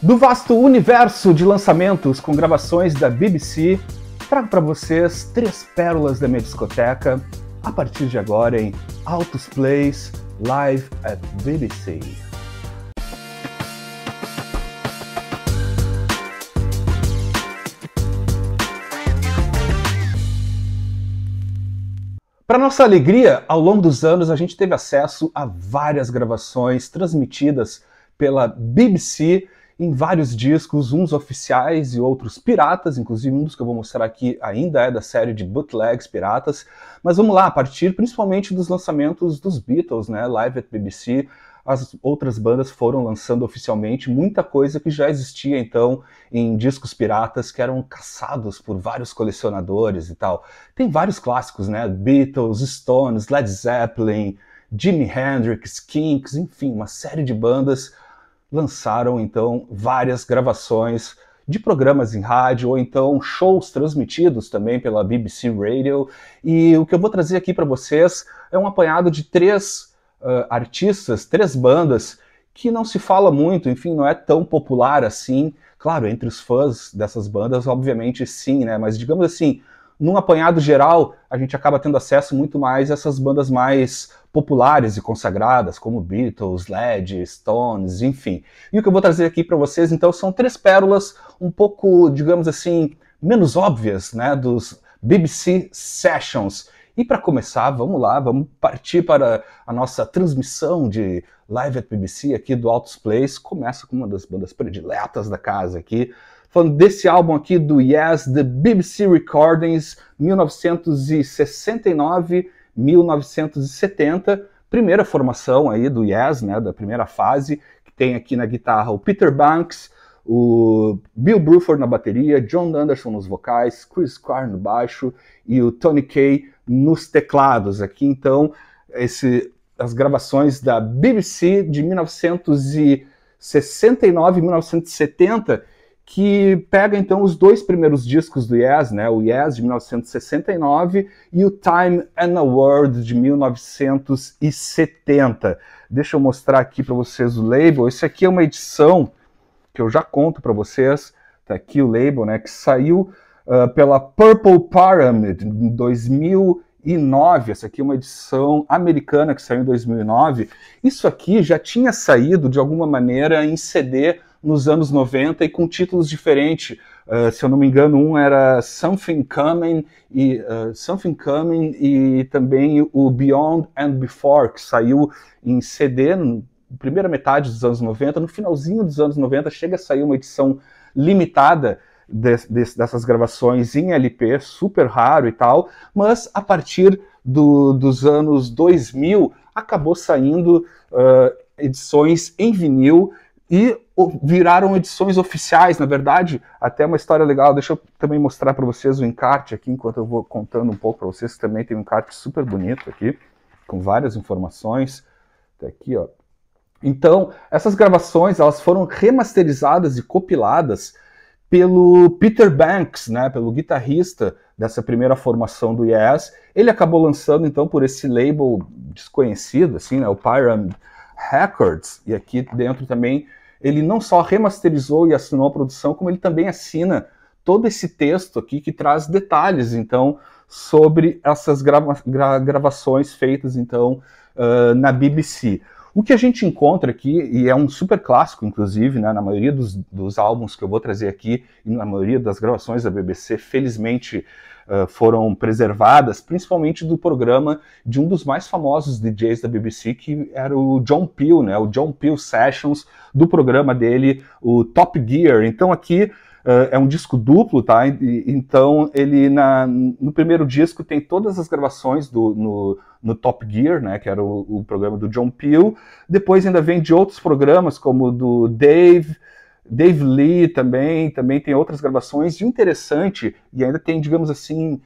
Do vasto universo de lançamentos com gravações da BBC, trago para vocês 3 pérolas da minha discoteca, a partir de agora em Altos Plays Live at BBC. Para nossa alegria, ao longo dos anos a gente teve acesso a várias gravações transmitidas pela BBC em vários discos, uns oficiais e outros piratas, inclusive um dos que eu vou mostrar aqui ainda é da série de bootlegs piratas. Mas vamos lá, a partir principalmente dos lançamentos dos Beatles, né, Live at BBC, as outras bandas foram lançando oficialmente muita coisa que já existia então em discos piratas que eram caçados por vários colecionadores e tal. Tem vários clássicos, né, Beatles, Stones, Led Zeppelin, Jimi Hendrix, Kinks, enfim, uma série de bandas lançaram então várias gravações de programas em rádio ou então shows transmitidos também pela BBC Radio. E o que eu vou trazer aqui para vocês é um apanhado de 3 artistas, 3 bandas que não se fala muito, enfim, não é tão popular assim. Claro, entre os fãs dessas bandas, obviamente sim, né? Mas digamos assim, num apanhado geral, a gente acaba tendo acesso muito mais a essas bandas mais populares e consagradas, como Beatles, Led, Stones, enfim. E o que eu vou trazer aqui para vocês, então, são 3 pérolas um pouco, digamos assim, menos óbvias, né, dos BBC Sessions. E para começar, vamos lá, vamos partir para a nossa transmissão de Live at BBC aqui do Altos Plays. Começa com uma das bandas prediletas da casa aqui, falando desse álbum aqui do Yes, The BBC Recordings, 1969-1970, primeira formação aí do Yes, né, da primeira fase, que tem aqui na guitarra o Peter Banks, o Bill Bruford na bateria, John Anderson nos vocais, Chris Squire no baixo e o Tony Kaye nos teclados. Aqui então as gravações da BBC de 1969 e 1970, que pega então os 2 primeiros discos do Yes, né? O Yes de 1969 e o Time and a World de 1970. Deixa eu mostrar aqui para vocês o label. Esse aqui é uma edição que eu já conto para vocês. Tá aqui o label, né? Que saiu pela Purple Pyramid em 2009. Essa aqui é uma edição americana que saiu em 2009. Isso aqui já tinha saído de alguma maneira em CD nos anos 90 e com títulos diferentes. Se eu não me engano, um era Something Coming e também o Beyond and Before, que saiu em CD na primeira metade dos anos 90. No finalzinho dos anos 90 chega a sair uma edição limitada dessas gravações em LP, super raro e tal, mas a partir dos anos 2000 acabou saindo edições em vinil e viraram edições oficiais. Na verdade, até uma história legal, deixa eu também mostrar para vocês o encarte aqui, enquanto eu vou contando um pouco para vocês, que também tem um encarte super bonito aqui, com várias informações. Tá aqui, ó. Então, essas gravações, elas foram remasterizadas e compiladas pelo Peter Banks, né, pelo guitarrista dessa primeira formação do Yes. Ele acabou lançando, então, por esse label desconhecido, assim, né, o Pyramid Records, e aqui dentro também ele não só remasterizou e assinou a produção, como ele também assina todo esse texto aqui que traz detalhes, então, sobre essas gravações feitas, então, na BBC. O que a gente encontra aqui, e é um super clássico, inclusive, né, na maioria dos álbuns que eu vou trazer aqui, e na maioria das gravações da BBC, felizmente foram preservadas, principalmente do programa de um dos mais famosos DJs da BBC, que era o John Peel, né, o John Peel Sessions, do programa dele, o Top Gear. Então aqui é um disco duplo, tá? Então ele no primeiro disco tem todas as gravações no Top Gear, né, que era o programa do John Peel. Depois ainda vem de outros programas, como do Dave Lee também tem outras gravações. E interessante, e ainda tem, digamos assim,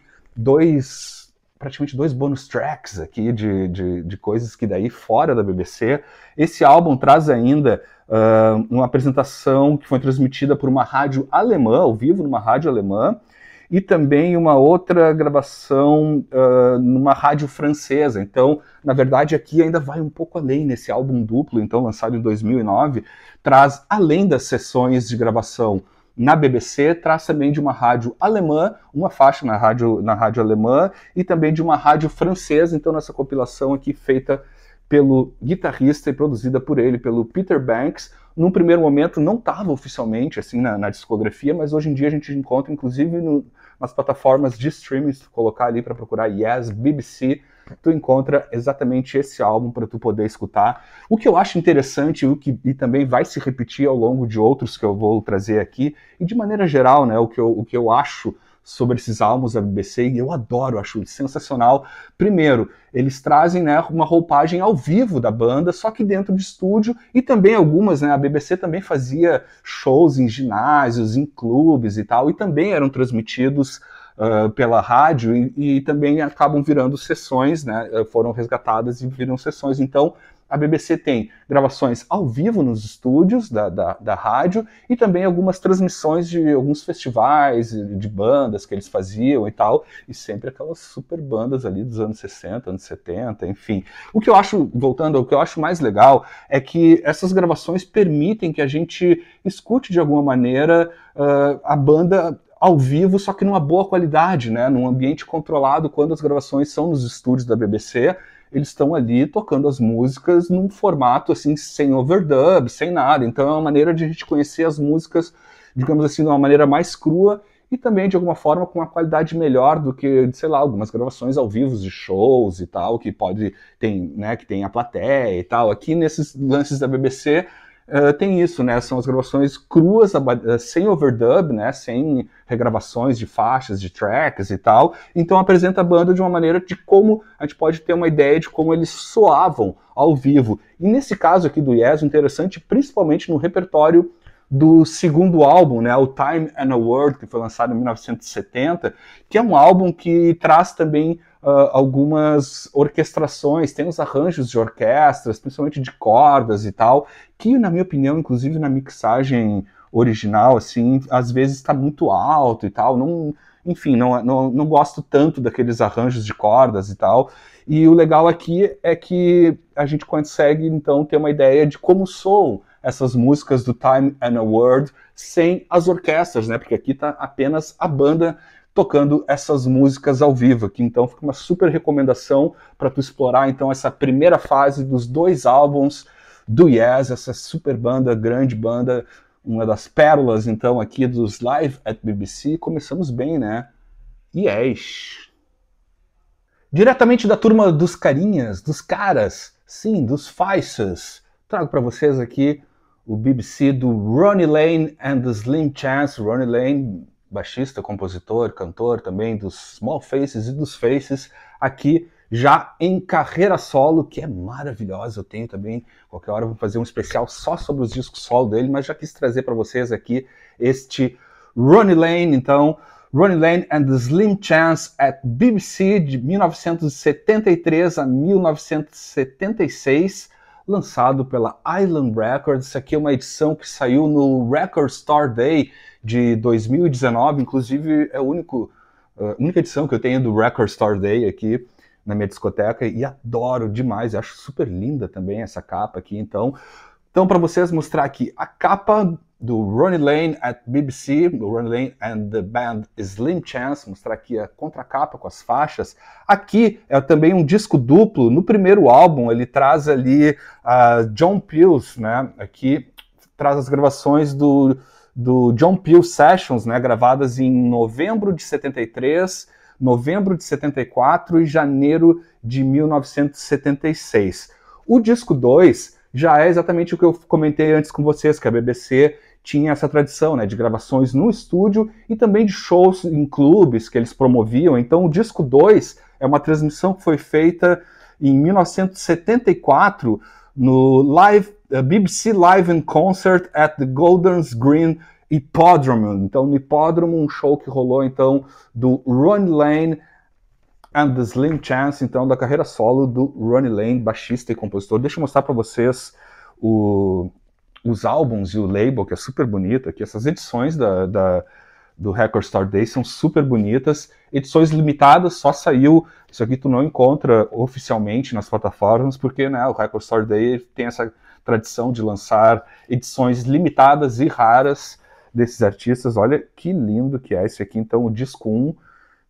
praticamente dois bonus tracks aqui de coisas que daí fora da BBC. Esse álbum traz ainda uma apresentação que foi transmitida por uma rádio alemã, ao vivo numa rádio alemã, e também uma outra gravação numa rádio francesa. Então, na verdade, aqui ainda vai um pouco além nesse álbum duplo, então lançado em 2009, traz, além das sessões de gravação na BBC, traz também de uma rádio alemã, uma faixa na rádio alemã, e também de uma rádio francesa, então nessa compilação aqui feita pelo guitarrista e produzida por ele, pelo Peter Banks. Num primeiro momento não estava oficialmente assim na discografia, mas hoje em dia a gente encontra inclusive nas plataformas de streaming, se tu colocar ali para procurar Yes BBC, tu encontra exatamente esse álbum para tu poder escutar. O que eu acho interessante e também vai se repetir ao longo de outros que eu vou trazer aqui, e de maneira geral, né, o que eu acho sobre esses álbuns da BBC, e eu adoro, acho sensacional. Primeiro, eles trazem, né, uma roupagem ao vivo da banda, só que dentro de estúdio, e também algumas, né, a BBC também fazia shows em ginásios, em clubes e tal, e também eram transmitidos pela rádio e também acabam virando sessões, né, foram resgatadas e viram sessões. Então, a BBC tem gravações ao vivo nos estúdios da rádio e também algumas transmissões de alguns festivais de bandas que eles faziam e tal, e sempre aquelas super bandas ali dos anos 60, anos 70, enfim. O que eu acho, voltando ao que eu acho mais legal, é que essas gravações permitem que a gente escute de alguma maneira a banda ao vivo, só que numa boa qualidade, né? Num ambiente controlado. Quando as gravações são nos estúdios da BBC, eles estão ali tocando as músicas num formato assim, sem overdub, sem nada. Então é uma maneira de a gente conhecer as músicas, digamos assim, de uma maneira mais crua e também, de alguma forma, com uma qualidade melhor do que, sei lá, algumas gravações ao vivo de shows e tal, que tem a plateia e tal. Aqui nesses lances da BBC tem isso, né? São as gravações cruas, sem overdub, né? Sem regravações de faixas, de tracks e tal. Então apresenta a banda de uma maneira de como a gente pode ter uma ideia de como eles soavam ao vivo. E nesse caso aqui do Yes, interessante, principalmente no repertório do segundo álbum, né, o Time and a Word, que foi lançado em 1970, que é um álbum que traz também algumas orquestrações, tem uns arranjos de orquestras, principalmente de cordas e tal, que, na minha opinião, inclusive na mixagem original, assim, às vezes está muito alto e tal, enfim, não gosto tanto daqueles arranjos de cordas e tal. E o legal aqui é que a gente consegue, então, ter uma ideia de como soam essas músicas do Time and a Word sem as orquestras, né? Porque aqui está apenas a banda tocando essas músicas ao vivo aqui. Então fica uma super recomendação para tu explorar então essa primeira fase dos dois álbuns do Yes, essa super banda, grande banda, uma das pérolas então aqui dos Live at BBC. Começamos bem, né? Yes! Diretamente da turma dos carinhas, dos caras, sim, dos faixas, trago para vocês aqui o BBC do Ronnie Lane and the Slim Chance. Ronnie Lane, baixista, compositor, cantor também dos Small Faces e dos Faces, aqui já em carreira solo, que é maravilhosa. Eu tenho também, qualquer hora eu vou fazer um especial só sobre os discos solo dele, mas já quis trazer para vocês aqui este Ronnie Lane, então, Ronnie Lane and the Slim Chance at BBC, de 1973 a 1976, lançado pela Island Records. Isso aqui é uma edição que saiu no Record Store Day de 2019, inclusive é a única edição que eu tenho do Record Store Day aqui na minha discoteca, e adoro demais, acho super linda também essa capa aqui. Então para vocês mostrar aqui a capa do Ronnie Lane at BBC, do Ronnie Lane and the Band Slim Chance, mostrar aqui a contracapa com as faixas. Aqui é também um disco duplo. No primeiro álbum ele traz ali John Peel, né? Aqui traz as gravações do John Peel Sessions, né? Gravadas em novembro de 73, novembro de 74 e janeiro de 1976. O disco 2 já é exatamente o que eu comentei antes com vocês, que a BBC tinha essa tradição, né, de gravações no estúdio e também de shows em clubes que eles promoviam. Então o disco 2 é uma transmissão que foi feita em 1974 no BBC Live in Concert at the Golders Green Hippodrome. Então no Hippódromo, um show que rolou então do Ronnie Lane and the Slim Chance, então, da carreira solo do Ronnie Lane, baixista e compositor. Deixa eu mostrar para vocês os álbuns e o label, que é super bonito aqui, essas edições da do Record Store Day, são super bonitas, edições limitadas, só saiu, isso aqui tu não encontra oficialmente nas plataformas, porque né, o Record Store Day tem essa tradição de lançar edições limitadas e raras desses artistas. Olha que lindo que é esse aqui, então o disco 1,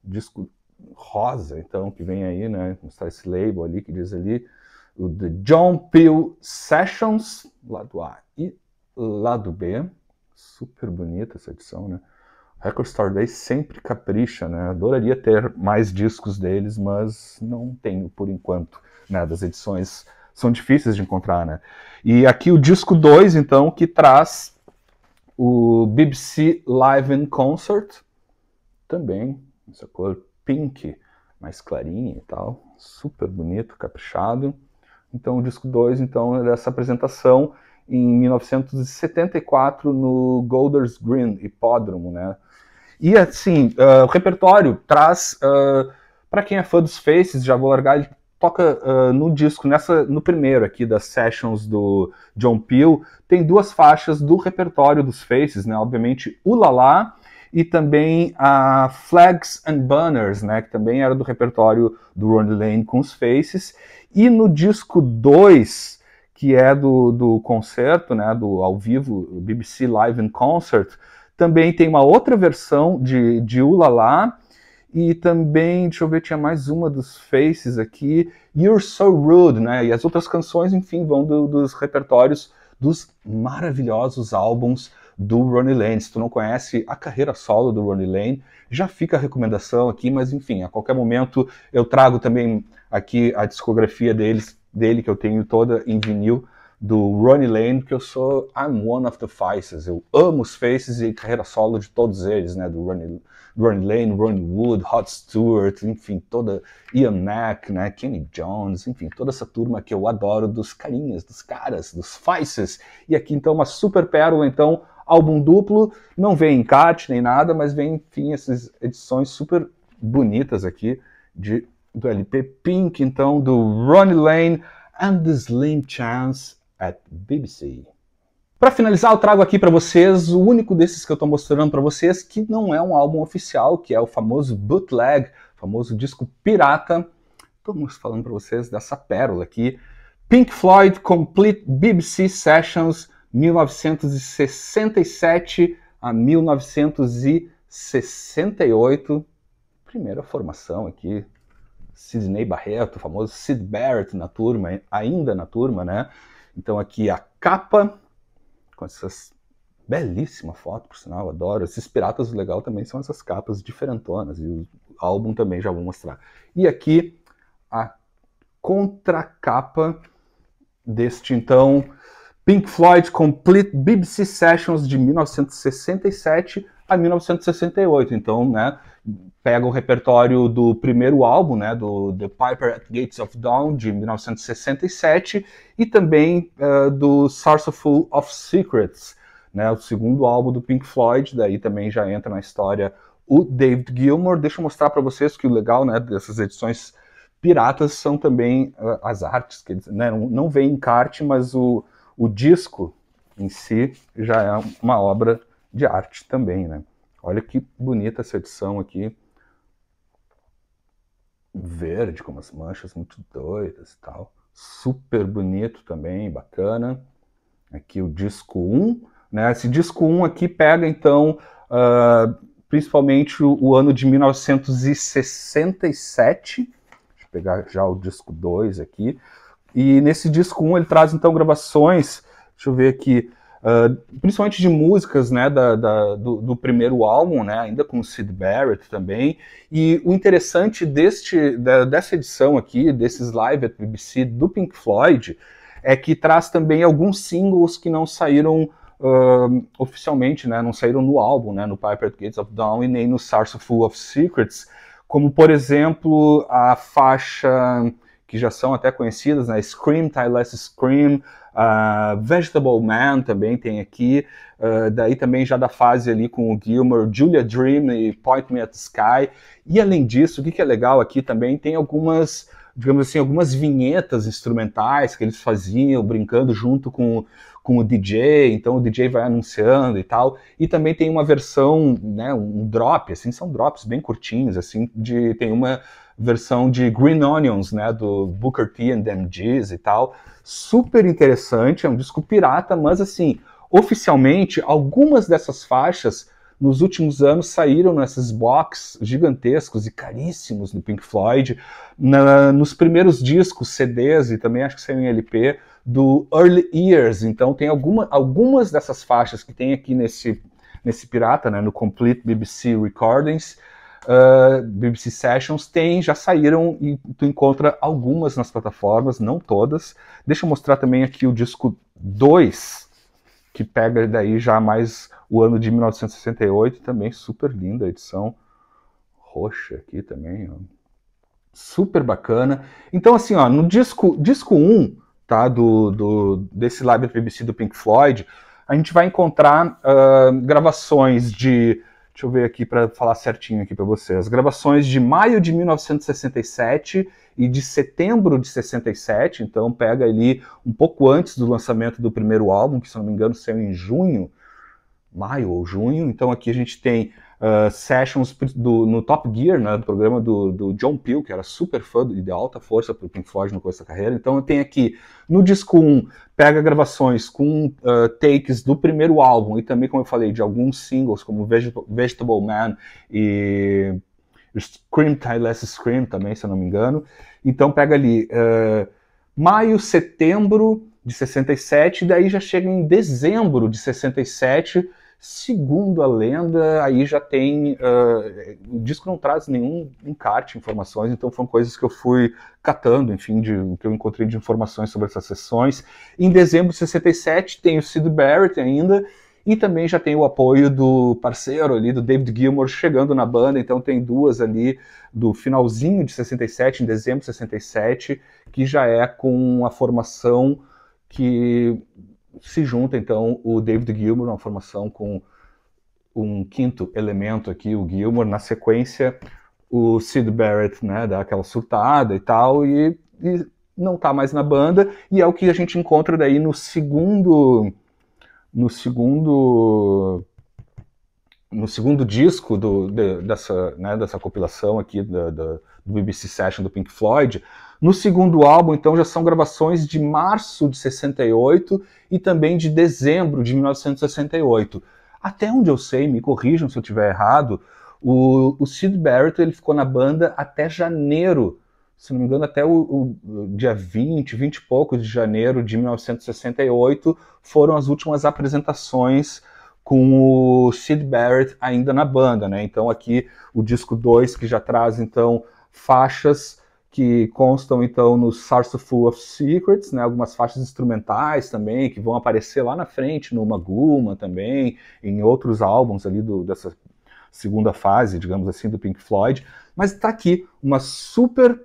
disco rosa, então, que vem aí, né, mostrar esse label ali, que diz ali, o The John Peel Sessions, lado A e lado B, super bonita essa edição, né? Record Store Day sempre capricha, né? Adoraria ter mais discos deles, mas não tenho por enquanto, né? Das edições são difíceis de encontrar, né? E aqui o disco 2, então, que traz o BBC Live in Concert, também, essa cor pink, mais clarinha e tal, super bonito, caprichado. Então o disco 2, então, é dessa apresentação em 1974 no Golders Green Hipódromo, né? E assim, o repertório traz, para quem é fã dos Faces, já vou largar, ele toca no disco, no primeiro aqui das Sessions do John Peel, tem 2 faixas do repertório dos Faces, né? Obviamente o La La e também a Flags and Banners, né? Que também era do repertório do Ronnie Lane com os Faces. E no disco 2, que é do concerto, né? Do ao vivo, BBC Live in Concert, também tem uma outra versão de Ulala, e também, deixa eu ver, tinha mais uma dos Faces aqui, You're So Rude, né? E as outras canções, enfim, vão dos repertórios dos maravilhosos álbuns do Ronnie Lane. Se tu não conhece a carreira solo do Ronnie Lane, já fica a recomendação aqui, mas enfim, a qualquer momento eu trago também aqui a discografia dele, que eu tenho toda em vinil, do Ronnie Lane, porque I'm one of the Faces, eu amo os Faces e carreira solo de todos eles, né, do Ronnie Lane, Ronnie Wood, Rod Stewart, enfim, toda Ian Mac, né, Kenny Jones, enfim, toda essa turma que eu adoro, dos carinhas, dos caras, dos Faces. E aqui então uma super pérola, então, álbum duplo, não vem encarte nem nada, mas vem, enfim, essas edições super bonitas aqui do LP Pink, então, do Ronnie Lane and the Slim Chance at BBC. Para finalizar, eu trago aqui para vocês o único desses que eu estou mostrando para vocês que não é um álbum oficial, que é o famoso bootleg, famoso disco pirata. Estamos falando para vocês dessa pérola aqui, Pink Floyd Complete BBC Sessions 1967 a 1968, primeira formação aqui, Sidney Barrett, o famoso Syd Barrett na turma, ainda na turma, né? Então aqui a capa, com essas belíssima foto, por sinal, adoro. Esses piratas, o legal também são essas capas diferentonas, e o álbum também já vou mostrar. E aqui a contracapa deste, então, Pink Floyd Complete BBC Sessions de 1967 a 1968. Então, né, pega o repertório do primeiro álbum, né, do The Piper at Gates of Dawn, de 1967, e também do Sourceful of Secrets, né, o segundo álbum do Pink Floyd. Daí também já entra na história o David Gilmour. Deixa eu mostrar para vocês que o legal, né, dessas edições piratas são também as artes, que, né, não vem encarte, mas o disco em si já é uma obra de arte também, né? Olha que bonita essa edição aqui. Verde, com umas manchas muito doidas e tal. Super bonito também, bacana. Aqui o disco 1, né? Esse disco 1 aqui pega, então, principalmente o ano de 1967. Deixa eu pegar já o disco 2 aqui. E nesse disco 1 ele traz, então, gravações, deixa eu ver aqui, principalmente de músicas, né, do primeiro álbum, né, ainda com o Syd Barrett também. E o interessante dessa edição aqui, desses Live at BBC do Pink Floyd, é que traz também alguns singles que não saíram oficialmente, né, não saíram no álbum, né, no Piper at Gates of Dawn e nem no Sourceful of Secrets, como, por exemplo, a faixa que já são até conhecidas, né? Scream, Ty Less Scream, Vegetable Man também tem aqui, daí também já da fase ali com o Gilmour, Julia Dream e Point Me at the Sky. E além disso, o que é legal aqui também, tem algumas digamos assim, algumas vinhetas instrumentais que eles faziam, brincando junto com o DJ, então o DJ vai anunciando e tal, e também tem uma versão, né, um drop, assim, são drops bem curtinhos, assim, tem uma versão de Green Onions, né, do Booker T and Them G's e tal, super interessante, é um disco pirata, mas assim, oficialmente, algumas dessas faixas nos últimos anos saíram nesses box gigantescos e caríssimos do Pink Floyd, nos primeiros discos, CDs e também acho que saiu em LP, do Early Years. Então tem algumas dessas faixas que tem aqui nesse pirata, né, no Complete BBC Recordings, BBC Sessions, já saíram e tu encontra algumas nas plataformas, não todas. Deixa eu mostrar também aqui o disco 2, que pega daí já mais o ano de 1968, também super linda a edição roxa aqui também, ó. Super bacana. Então assim, ó, no disco 1, tá, desse Live at BBC do Pink Floyd, a gente vai encontrar gravações de, deixa eu ver aqui para falar certinho aqui para vocês, gravações de maio de 1967 e de setembro de 67, então pega ali um pouco antes do lançamento do primeiro álbum, que se não me engano saiu em junho, maio ou junho. Então aqui a gente tem sessions no Top Gear, né, do programa do John Peel, que era super fã de alta força para o Pink Floyd no começo da carreira. Então eu tenho aqui no disco 1, pega gravações com takes do primeiro álbum e também, como eu falei, de alguns singles como Vegetable Man e Scream Till Less Scream também, se eu não me engano. Então pega ali maio, setembro de 67, e daí já chega em dezembro de 67, segundo a lenda, aí já tem... o disco não traz nenhum encarte, informações, então foram coisas que eu fui catando, enfim, que eu encontrei de informações sobre essas sessões. Em dezembro de 67 tem o Syd Barrett ainda, e também já tem o apoio do parceiro ali, do David Gilmour, chegando na banda, então tem duas ali do finalzinho de 67, em dezembro de 67, que já é com a formação que se junta, então, o David Gilmour, uma formação com um quinto elemento aqui, o Gilmour, na sequência o Syd Barrett, né, dá aquela surtada e tal, e não tá mais na banda, e é o que a gente encontra daí no segundo disco dessa compilação aqui do BBC Session do Pink Floyd. No segundo álbum, então, já são gravações de março de 68 e também de dezembro de 1968. Até onde eu sei, me corrijam se eu estiver errado, o Syd Barrett ele ficou na banda até janeiro, se não me engano, até o dia 20 e poucos de janeiro de 1968 foram as últimas apresentações com o Syd Barrett ainda na banda, né? Então aqui o disco 2, que já traz então faixas que constam então no Sarsaparilla of Secrets, né? Algumas faixas instrumentais também que vão aparecer lá na frente no Maguma também, em outros álbuns ali dessa segunda fase, digamos assim, do Pink Floyd. Mas está aqui uma super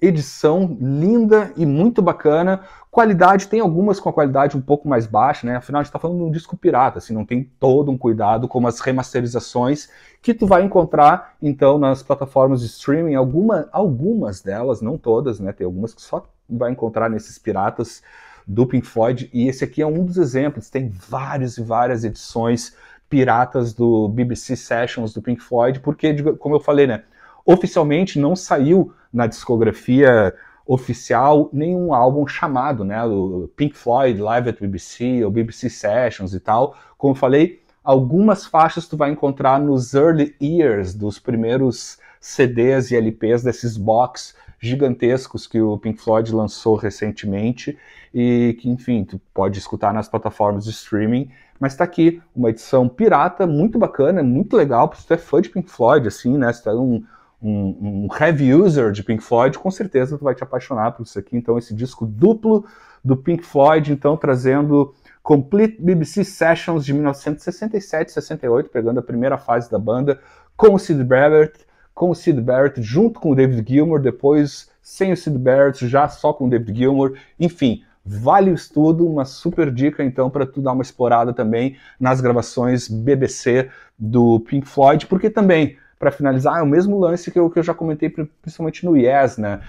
edição linda e muito bacana. Qualidade, tem algumas com a qualidade um pouco mais baixa, né? Afinal, a gente tá falando de um disco pirata, assim, não tem todo um cuidado como as remasterizações que tu vai encontrar, então, nas plataformas de streaming, algumas delas, não todas, né? Tem algumas que só vai encontrar nesses piratas do Pink Floyd, e esse aqui é um dos exemplos. Tem várias e várias edições piratas do BBC Sessions do Pink Floyd, porque, como eu falei, né? Oficialmente não saiu na discografia oficial nenhum álbum chamado, né, o Pink Floyd Live at BBC ou BBC Sessions e tal. Como eu falei, algumas faixas tu vai encontrar nos Early Years dos primeiros CDs e LPs desses box gigantescos que o Pink Floyd lançou recentemente e que, enfim, tu pode escutar nas plataformas de streaming. Mas está aqui uma edição pirata muito bacana, muito legal, porque tu é fã de Pink Floyd, assim, né, se tu é um heavy user de Pink Floyd, com certeza tu vai te apaixonar por isso aqui. Então esse disco duplo do Pink Floyd, então trazendo Complete BBC Sessions de 1967-68, pegando a primeira fase da banda, com o Syd Barrett junto com o David Gilmour, depois sem o Syd Barrett, já só com o David Gilmour. Enfim, vale o estudo, uma super dica então para tu dar uma explorada também nas gravações BBC do Pink Floyd, porque também para finalizar, é o mesmo lance que eu já comentei principalmente no Yes, né?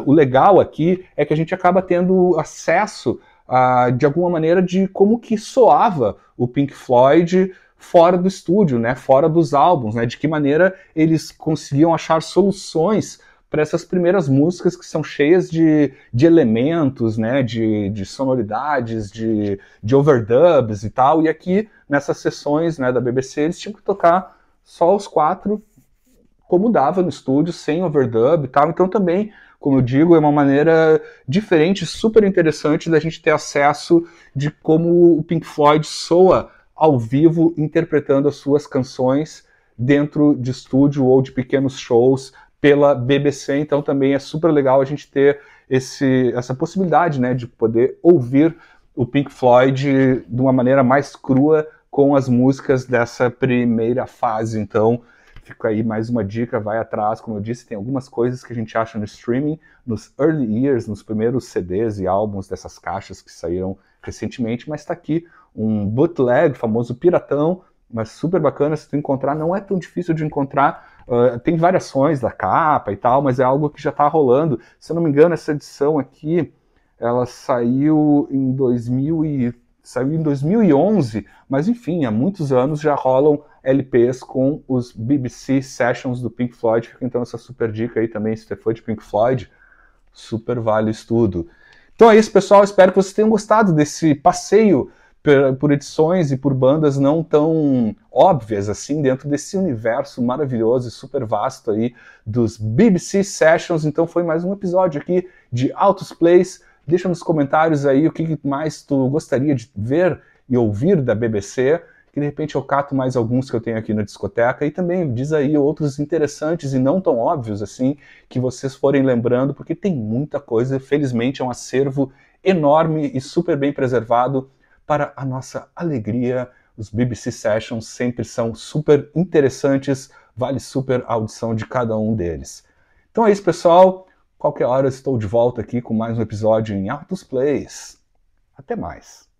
O legal aqui é que a gente acaba tendo acesso de alguma maneira de como que soava o Pink Floyd fora do estúdio, né? Fora dos álbuns, né? De que maneira eles conseguiam achar soluções para essas primeiras músicas que são cheias de elementos, né, de sonoridades, de overdubs e tal, e aqui nessas sessões, né, da BBC eles tinham que tocar só os 4 como dava no estúdio, sem overdub e tal, então também, como eu digo, é uma maneira diferente, super interessante da gente ter acesso de como o Pink Floyd soa ao vivo interpretando as suas canções dentro de estúdio ou de pequenos shows pela BBC, então também é super legal a gente ter essa possibilidade, né, de poder ouvir o Pink Floyd de uma maneira mais crua com as músicas dessa primeira fase. Então fica aí mais uma dica, vai atrás, como eu disse, tem algumas coisas que a gente acha no streaming, nos early years, nos primeiros CDs e álbuns dessas caixas que saíram recentemente, mas está aqui um bootleg, famoso piratão, mas super bacana, se tu encontrar, não é tão difícil de encontrar, tem variações da capa e tal, mas é algo que já está rolando. Se eu não me engano, essa edição aqui, ela saiu em 2011, mas enfim, há muitos anos já rolam LPs com os BBC Sessions do Pink Floyd, fica então essa super dica aí também, se você for de Pink Floyd, super vale o estudo. Então é isso, pessoal, espero que vocês tenham gostado desse passeio por edições e por bandas não tão óbvias assim dentro desse universo maravilhoso e super vasto aí dos BBC Sessions. Então foi mais um episódio aqui de Altos Plays. Deixa nos comentários aí o que mais tu gostaria de ver e ouvir da BBC, que de repente eu cato mais alguns que eu tenho aqui na discoteca, e também diz aí outros interessantes e não tão óbvios assim, que vocês forem lembrando, porque tem muita coisa, felizmente é um acervo enorme e super bem preservado para a nossa alegria. Os BBC Sessions sempre são super interessantes, vale super a audição de cada um deles. Então é isso, pessoal. Qualquer hora eu estou de volta aqui com mais um episódio em Altos Plays. Até mais.